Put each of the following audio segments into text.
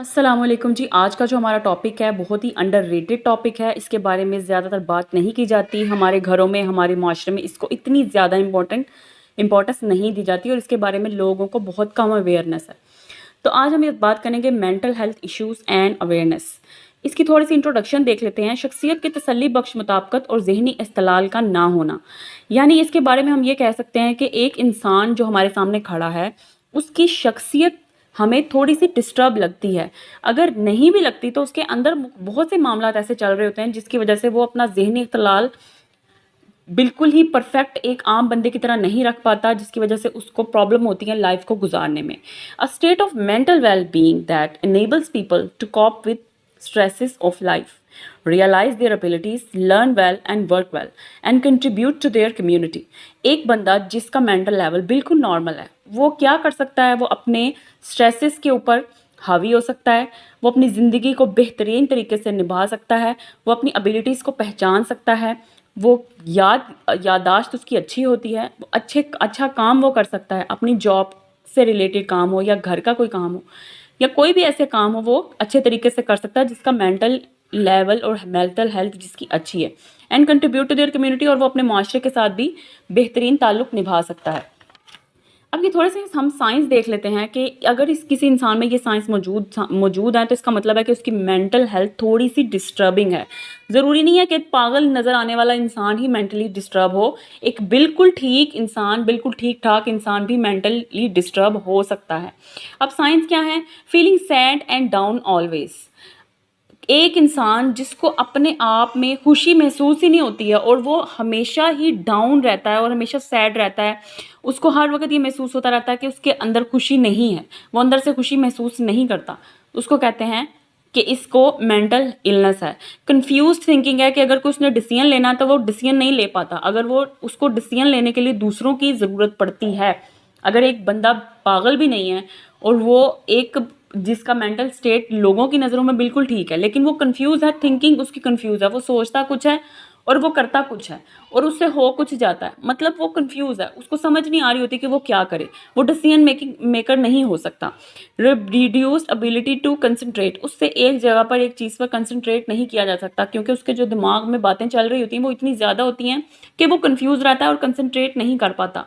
अस्सलामुअलैकुम जी। आज का जो हमारा टॉपिक है बहुत ही अंडररेटेड टॉपिक है। इसके बारे में ज़्यादातर बात नहीं की जाती। हमारे घरों में, हमारे माशरे में इसको इतनी ज़्यादा इम्पोर्टेंस नहीं दी जाती और इसके बारे में लोगों को बहुत कम अवेयरनेस है। तो आज हम ये बात करेंगे mental health issues and awareness. इसकी थोड़ी सी इंट्रोडक्शन देख लेते हैं। शख्सियत की तसल्ली बख्श मुताबिकत और ज़हनी इख्तिलाल का ना होना, यानी इसके बारे में हम ये कह सकते हैं कि एक इंसान जो हमारे सामने खड़ा है उसकी शख्सियत हमें थोड़ी सी डिस्टर्ब लगती है। अगर नहीं भी लगती तो उसके अंदर बहुत से मामलात ऐसे चल रहे होते हैं जिसकी वजह से वो अपना ज़हनी इख्तिलाल बिल्कुल ही परफेक्ट एक आम बंदे की तरह नहीं रख पाता, जिसकी वजह से उसको प्रॉब्लम होती है लाइफ को गुजारने में। A state of mental well being that enables people to cope with stresses of life, realize their abilities, learn well and work well and contribute to their community। एक बंदा जिसका मेंटल लेवल बिल्कुल normal है, वो क्या कर सकता है? वो अपने स्ट्रेसेस के ऊपर हावी हो सकता है, वो अपनी ज़िंदगी को बेहतरीन तरीके से निभा सकता है, वो अपनी एबिलिटीज़ को पहचान सकता है, वो याददाश्त उसकी अच्छी होती है, वो अच्छा काम वो कर सकता है, अपनी जॉब से रिलेटेड काम हो या घर का कोई काम हो या कोई भी ऐसे काम हो, वो अच्छे तरीके से कर सकता है जिसका मेंटल लेवल और मेंटल हेल्थ जिसकी अच्छी है। And contribute to their community, और वो अपने माशरे के साथ भी बेहतरीन ताल्लुक़ निभा सकता है। अब ये थोड़े से हम साइंस देख लेते हैं कि अगर इस किसी इंसान में ये साइंस मौजूद है तो इसका मतलब है कि उसकी मेंटल हेल्थ थोड़ी सी डिस्टर्बिंग है। ज़रूरी नहीं है कि पागल नज़र आने वाला इंसान ही मेंटली डिस्टर्ब हो। एक बिल्कुल ठीक इंसान, बिल्कुल ठीक ठाक इंसान भी मेंटली डिस्टर्ब हो सकता है। अब साइंस क्या है? Feeling sad and down always. एक इंसान जिसको अपने आप में खुशी महसूस ही नहीं होती है और वो हमेशा ही डाउन रहता है और हमेशा सैड रहता है, उसको हर वक्त ये महसूस होता रहता है कि उसके अंदर खुशी नहीं है, वो अंदर से खुशी महसूस नहीं करता, उसको कहते हैं कि इसको मेंटल इलनेस है। कंफ्यूज थिंकिंग है कि अगर कोई उसने डिसीजन लेना है तो वो डिसीजन नहीं ले पाता, अगर वो उसको डिसीजन लेने के लिए दूसरों की ज़रूरत पड़ती है। अगर एक बंदा पागल भी नहीं है और वो एक जिसका मेंटल स्टेट लोगों की नज़रों में बिल्कुल ठीक है, लेकिन वो कंफ्यूज है, थिंकिंग उसकी कंफ्यूज है, वो सोचता कुछ है और वो करता कुछ है और उससे हो कुछ जाता है, मतलब वो कंफ्यूज है, उसको समझ नहीं आ रही होती कि वो क्या करे, वो डिसीजन मेकर नहीं हो सकता। रिड्यूस्ड एबिलिटी टू कंसंट्रेट, उससे एक जगह पर एक चीज़ पर कंसंट्रेट नहीं किया जा सकता क्योंकि उसके जो दिमाग में बातें चल रही होती हैं वो इतनी ज़्यादा होती हैं कि वो कंफ्यूज रहता है और कंसंट्रेट नहीं कर पाता।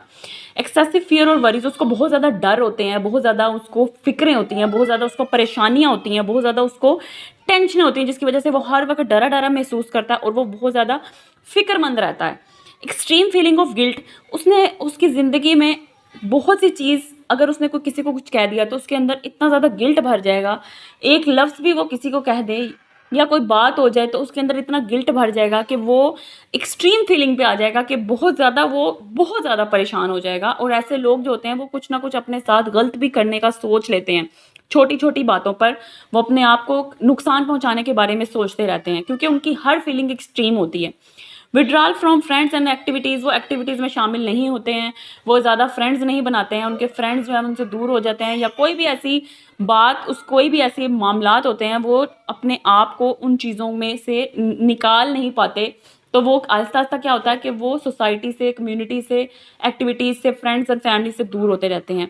एक्सेसिव फियर और वरीज, उसको बहुत ज़्यादा डर होते हैं, बहुत ज़्यादा उसको फिक्रें होती हैं, बहुत ज़्यादा उसको परेशानियाँ होती हैं, बहुत ज़्यादा उसको टेंशन होती है, जिसकी वजह से वो हर वक्त डरा डरा महसूस करता है और वो बहुत ज़्यादा फिक्रमंद रहता है। एक्सट्रीम फीलिंग ऑफ गिल्ट, उसने उसकी ज़िंदगी में बहुत सी चीज़, अगर उसने कोई किसी को कुछ कह दिया तो उसके अंदर इतना ज़्यादा गिल्ट भर जाएगा, एक लफ्ज़ भी वो किसी को कह दे या कोई बात हो जाए तो उसके अंदर इतना गिल्ट भर जाएगा कि वो एक्सट्रीम फीलिंग पे आ जाएगा कि बहुत ज़्यादा परेशान हो जाएगा। और ऐसे लोग जो होते हैं वो कुछ ना कुछ अपने साथ गलत भी करने का सोच लेते हैं, छोटी छोटी बातों पर वो अपने आप को नुकसान पहुंचाने के बारे में सोचते रहते हैं क्योंकि उनकी हर फीलिंग एक्सट्रीम होती है। Withdrawal from friends and activities, वो एक्टिविटीज़ में शामिल नहीं होते हैं, वो ज़्यादा फ्रेंड्स नहीं बनाते हैं, उनके फ्रेंड्स जो है उनसे दूर हो जाते हैं, या कोई भी ऐसी मामलात होते हैं वो अपने आप को उन चीज़ों में से निकाल नहीं पाते। तो वो आहिस्ता आहिस्ता क्या होता है कि वो सोसाइटी से, कम्युनिटी से, एक्टिविटीज़ से, फ्रेंड्स और फैमिली से दूर होते रहते हैं।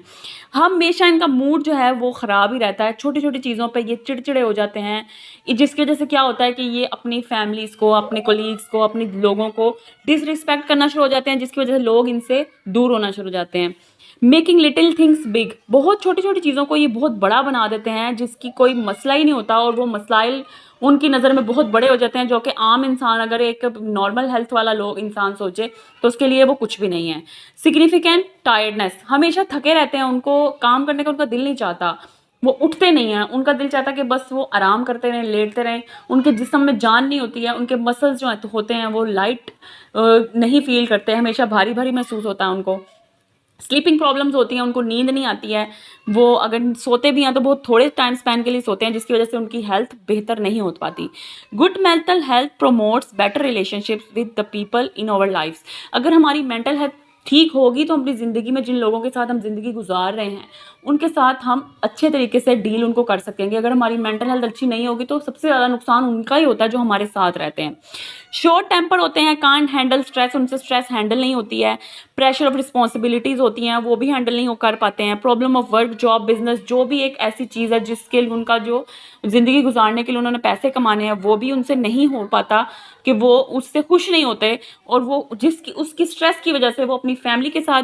हमेशा इनका मूड जो है वो ख़राब ही रहता है, छोटी छोटी चीज़ों पे ये चिड़चिड़े हो जाते हैं, जिसकी वजह से क्या होता है कि ये अपनी फैमिलीज़ को, अपने कोलीग्स को, अपने लोगों को डिसरिस्पेक्ट करना शुरू हो जाते हैं, जिसकी वजह से लोग इनसे दूर होना शुरू हो जाते हैं। मेकिंग लिटिल थिंग्स बिग, बहुत छोटी छोटी चीज़ों को ये बहुत बड़ा बना देते हैं जिसकी कोई मसला ही नहीं होता और वो मसाइल उनकी नज़र में बहुत बड़े हो जाते हैं, जो कि आम इंसान, अगर एक नॉर्मल हेल्थ वाला लोग इंसान सोचे तो उसके लिए वो कुछ भी नहीं है। सिग्निफिकेंट टायर्डनेस, हमेशा थके रहते हैं, उनको काम करने का उनका दिल नहीं चाहता, वो उठते नहीं हैं, उनका दिल चाहता है कि बस वो आराम करते रहें, लेटते रहें, उनके जिस्म में जान नहीं होती है, उनके मसल्स जो होते हैं वो लाइट नहीं फील करते, हमेशा भारी भारी महसूस होता है उनको। स्लीपिंग प्रॉब्लम्स होती हैं, उनको नींद नहीं आती है, वो अगर सोते भी हैं तो बहुत थोड़े टाइम स्पैन के लिए सोते हैं, जिसकी वजह से उनकी हेल्थ बेहतर नहीं हो पाती। Good mental health promotes better relationships with the people in our lifes. अगर हमारी मेंटल हेल्थ ठीक होगी तो अपनी ज़िंदगी में जिन लोगों के साथ हम ज़िंदगी गुजार रहे हैं उनके साथ हम अच्छे तरीके से डील उनको कर सकेंगे। अगर हमारी मेंटल हेल्थ अच्छी नहीं होगी तो सबसे ज़्यादा नुकसान उनका ही होता है जो हमारे साथ रहते हैं। शॉर्ट टेम्पर होते हैं, कांट हैंडल स्ट्रेस, उनसे स्ट्रेस हैंडल नहीं होती है। प्रेशर ऑफ रिस्पॉन्सिबिलिटीज़ होती हैं, वो भी हैंडल नहीं कर पाते हैं। Problem of work, job, business, जो भी एक ऐसी चीज़ है जिसके लिए उनका जो ज़िंदगी गुजारने के लिए उन्होंने पैसे कमाने हैं वो भी उनसे नहीं हो पाता, कि वो उससे खुश नहीं होते, और वो जिसकी उसकी स्ट्रेस की वजह से वो अपनी फैमिली के साथ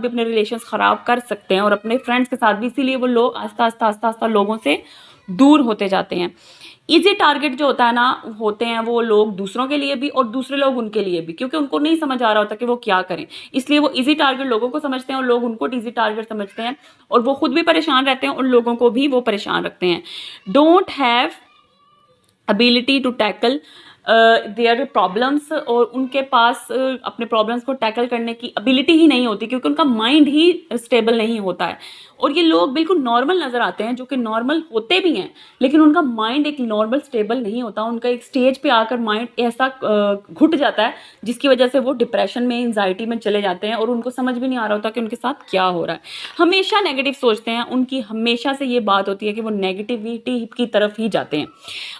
भी अपने रिलेशंस ख़राब कर सकते हैं और अपने फ्रेंड्स के साथ भी। इसीलिए वो लोग आस्ता आस्ता लोगों से दूर होते जाते हैं। इजी टारगेट जो होता है ना, होते हैं वो लोग दूसरों के लिए भी और दूसरे लोग उनके लिए भी, क्योंकि उनको नहीं समझ आ रहा होता कि वो क्या करें, इसलिए वो इजी टारगेट लोगों को समझते हैं और लोग उनको इजी टारगेट समझते हैं, और वो खुद भी परेशान रहते हैं और लोगों को भी वो परेशान रखते हैं। Don't have ability to tackle their problems, और उनके पास अपने प्रॉब्लम्स को टैकल करने की एबिलिटी ही नहीं होती, क्योंकि उनका माइंड ही स्टेबल नहीं होता है। और ये लोग बिल्कुल नॉर्मल नज़र आते हैं, जो कि नॉर्मल होते भी हैं, लेकिन उनका माइंड एक नॉर्मल स्टेबल नहीं होता। उनका एक स्टेज पे आकर माइंड ऐसा घुट जाता है जिसकी वजह से वो डिप्रेशन में, एंजाइटी में चले जाते हैं और उनको समझ भी नहीं आ रहा होता कि उनके साथ क्या हो रहा है। हमेशा नेगेटिव सोचते हैं, उनकी हमेशा से ये बात होती है कि वो नेगेटिविटी की तरफ ही जाते हैं।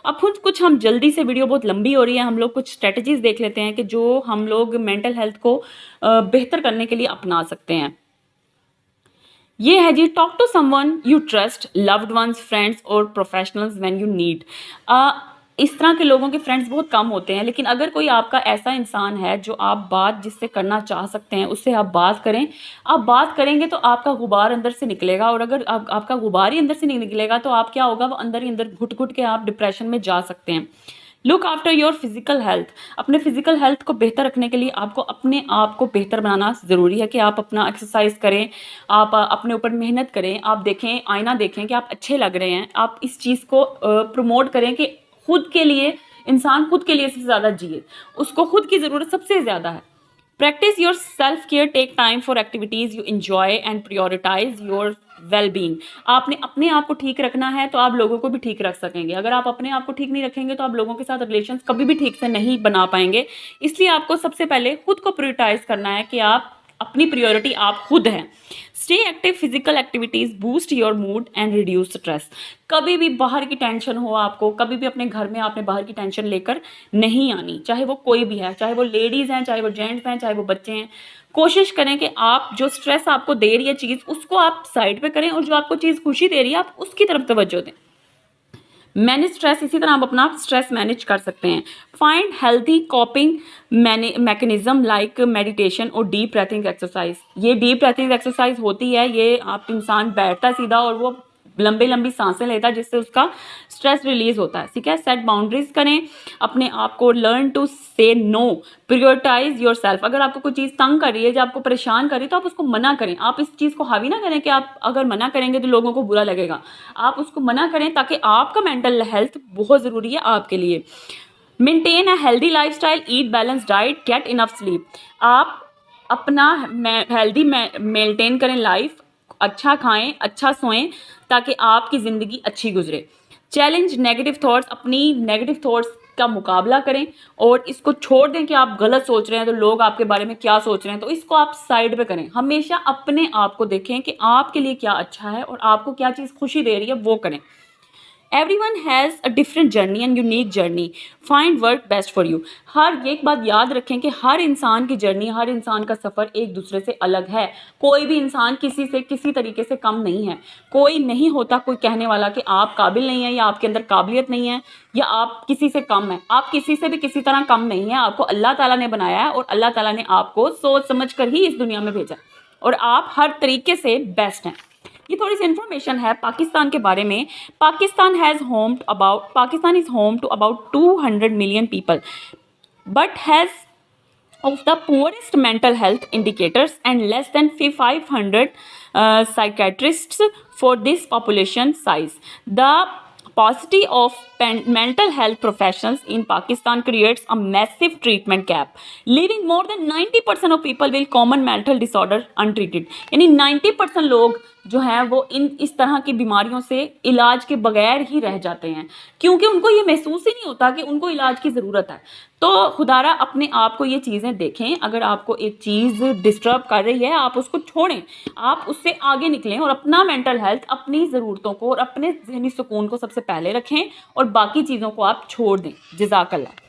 अब कुछ हम जल्दी से, वीडियो बहुत लंबी हो रही है, हम लोग कुछ स्ट्रेटजीज देख लेते हैं कि जो हम लोग मेंटल हेल्थ को बेहतर करने के लिए अपना सकते हैं। ये है जी, talk to someone you trust, loved ones, friends और प्रोफेशनल्स व्हेन यू नीड। इस तरह के लोगों के फ्रेंड्स बहुत कम होते हैं, लेकिन अगर कोई आपका ऐसा इंसान है जो आप बात जिससे करना चाह सकते हैं, उससे आप बात करें। आप बात करेंगे तो आपका गुबार अंदर से निकलेगा, और अगर आपका गुबार ही अंदर से नहीं निकलेगा तो आप क्या होगा, वो अंदर ही अंदर घुट घुट के आप डिप्रेशन में जा सकते हैं। Look after your physical health, अपने फिजिकल हेल्थ को बेहतर रखने के लिए आपको अपने आप को बेहतर बनाना ज़रूरी है, कि आप अपना एक्सरसाइज करें, आप अपने ऊपर मेहनत करें, आप देखें, आईना देखें कि आप अच्छे लग रहे हैं। आप इस चीज़ को प्रमोट करें कि खुद के लिए, इंसान खुद के लिए सबसे ज़्यादा जिए, उसको खुद की ज़रूरत सबसे ज़्यादा है। Practise your self care, take time for activities you enjoy and prioritise your well being. आपने अपने आप को ठीक रखना है तो आप लोगों को भी ठीक रख सकेंगे। अगर आप अपने आप को ठीक नहीं रखेंगे तो आप लोगों के साथ रिलेशंस कभी भी ठीक से नहीं बना पाएंगे। इसलिए आपको सबसे पहले खुद को प्रायोरिटाइज करना है, कि आप अपनी प्रायोरिटी आप खुद हैं। Stay active, physical activities boost your mood and reduce stress. कभी भी बाहर की टेंशन हो आपको, कभी भी अपने घर में आपने बाहर की टेंशन लेकर नहीं आनी, चाहे वो कोई भी है, चाहे वो लेडीज़ हैं, चाहे वो जेंट्स हैं, चाहे वो बच्चे हैं। कोशिश करें कि आप जो स्ट्रेस आपको दे रही है चीज़, उसको आप साइड पे करें, और जो आपको चीज़ खुशी दे रही है आप उसकी तरफ तवज्जो दें। मैनेज स्ट्रेस, इसी तरह आप अपना स्ट्रेस मैनेज कर सकते हैं। Find healthy कॉपिंग mechanism like meditation और डीप ब्रीथिंग एक्सरसाइज। ये डीप ब्रीथिंग एक्सरसाइज होती है, ये आप इंसान बैठता सीधा और वो लंबी लंबी सांसें लेता है, जिससे उसका स्ट्रेस रिलीज होता है। ठीक है, सेट बाउंड्रीज करें अपने आप को, लर्न टू से नो, प्रायोरिटाइज योर सेल्फ। अगर आपको कोई चीज़ तंग कर रही है, जो आपको परेशान कर रही है, तो आप उसको मना करें। आप इस चीज़ को हावी ना करें कि आप अगर मना करेंगे तो लोगों को बुरा लगेगा। आप उसको मना करें, ताकि आपका मेंटल हेल्थ बहुत ज़रूरी है आपके लिए। Maintain a healthy lifestyle, eat balance diet, get enough sleep. आप अपना हेल्दी मेंटेन करें लाइफ, अच्छा खाएं, अच्छा सोएं, ताकि आपकी ज़िंदगी अच्छी गुजरे। चैलेंज नेगेटिव थॉट्स, अपनी नेगेटिव थॉट्स का मुकाबला करें और इसको छोड़ दें कि आप गलत सोच रहे हैं तो लोग आपके बारे में क्या सोच रहे हैं, तो इसको आप साइड पे करें। हमेशा अपने आप को देखें कि आपके लिए क्या अच्छा है और आपको क्या चीज़ खुशी दे रही है, वो करें। Everyone has a different journey and unique journey. Find work best for you. हर एक बात याद रखें कि हर इंसान की जर्नी, हर इंसान का सफ़र एक दूसरे से अलग है। कोई भी इंसान किसी से किसी तरीके से कम नहीं है। कोई नहीं होता कोई कहने वाला कि आप काबिल नहीं है, या आपके अंदर काबिलियत नहीं है, या आप किसी से कम है। आप किसी से भी किसी तरह कम नहीं है। आपको अल्लाह ताला ने बनाया है और अल्लाह ताला ने आपको सोच समझ कर ही इस दुनिया में भेजा, और आप हर तरीके से बेस्ट हैं। ये थोड़ी सी इन्फॉर्मेशन है पाकिस्तान के बारे में। Pakistan is home to about 200 million people, but has of the poorest mental health indicators and less than 500 psychiatrists for this population size. The paucity of mental health professionals in Pakistan creates a massive treatment gap, leaving more than 90% of people with common mental disorder untreated. यानी 90% लोग जो हैं वो इस तरह की बीमारियों से इलाज के बगैर ही रह जाते हैं, क्योंकि उनको ये महसूस ही नहीं होता कि उनको इलाज की ज़रूरत है। तो खुदारा अपने आप को ये चीज़ें देखें, अगर आपको एक चीज़ डिस्टर्ब कर रही है आप उसको छोड़ें, आप उससे आगे निकलें और अपना मेंटल हेल्थ, अपनी ज़रूरतों को और अपने ज़हनी सुकून को सबसे पहले रखें और बाकी चीज़ों को आप छोड़ दें। जज़ाकल्लाह।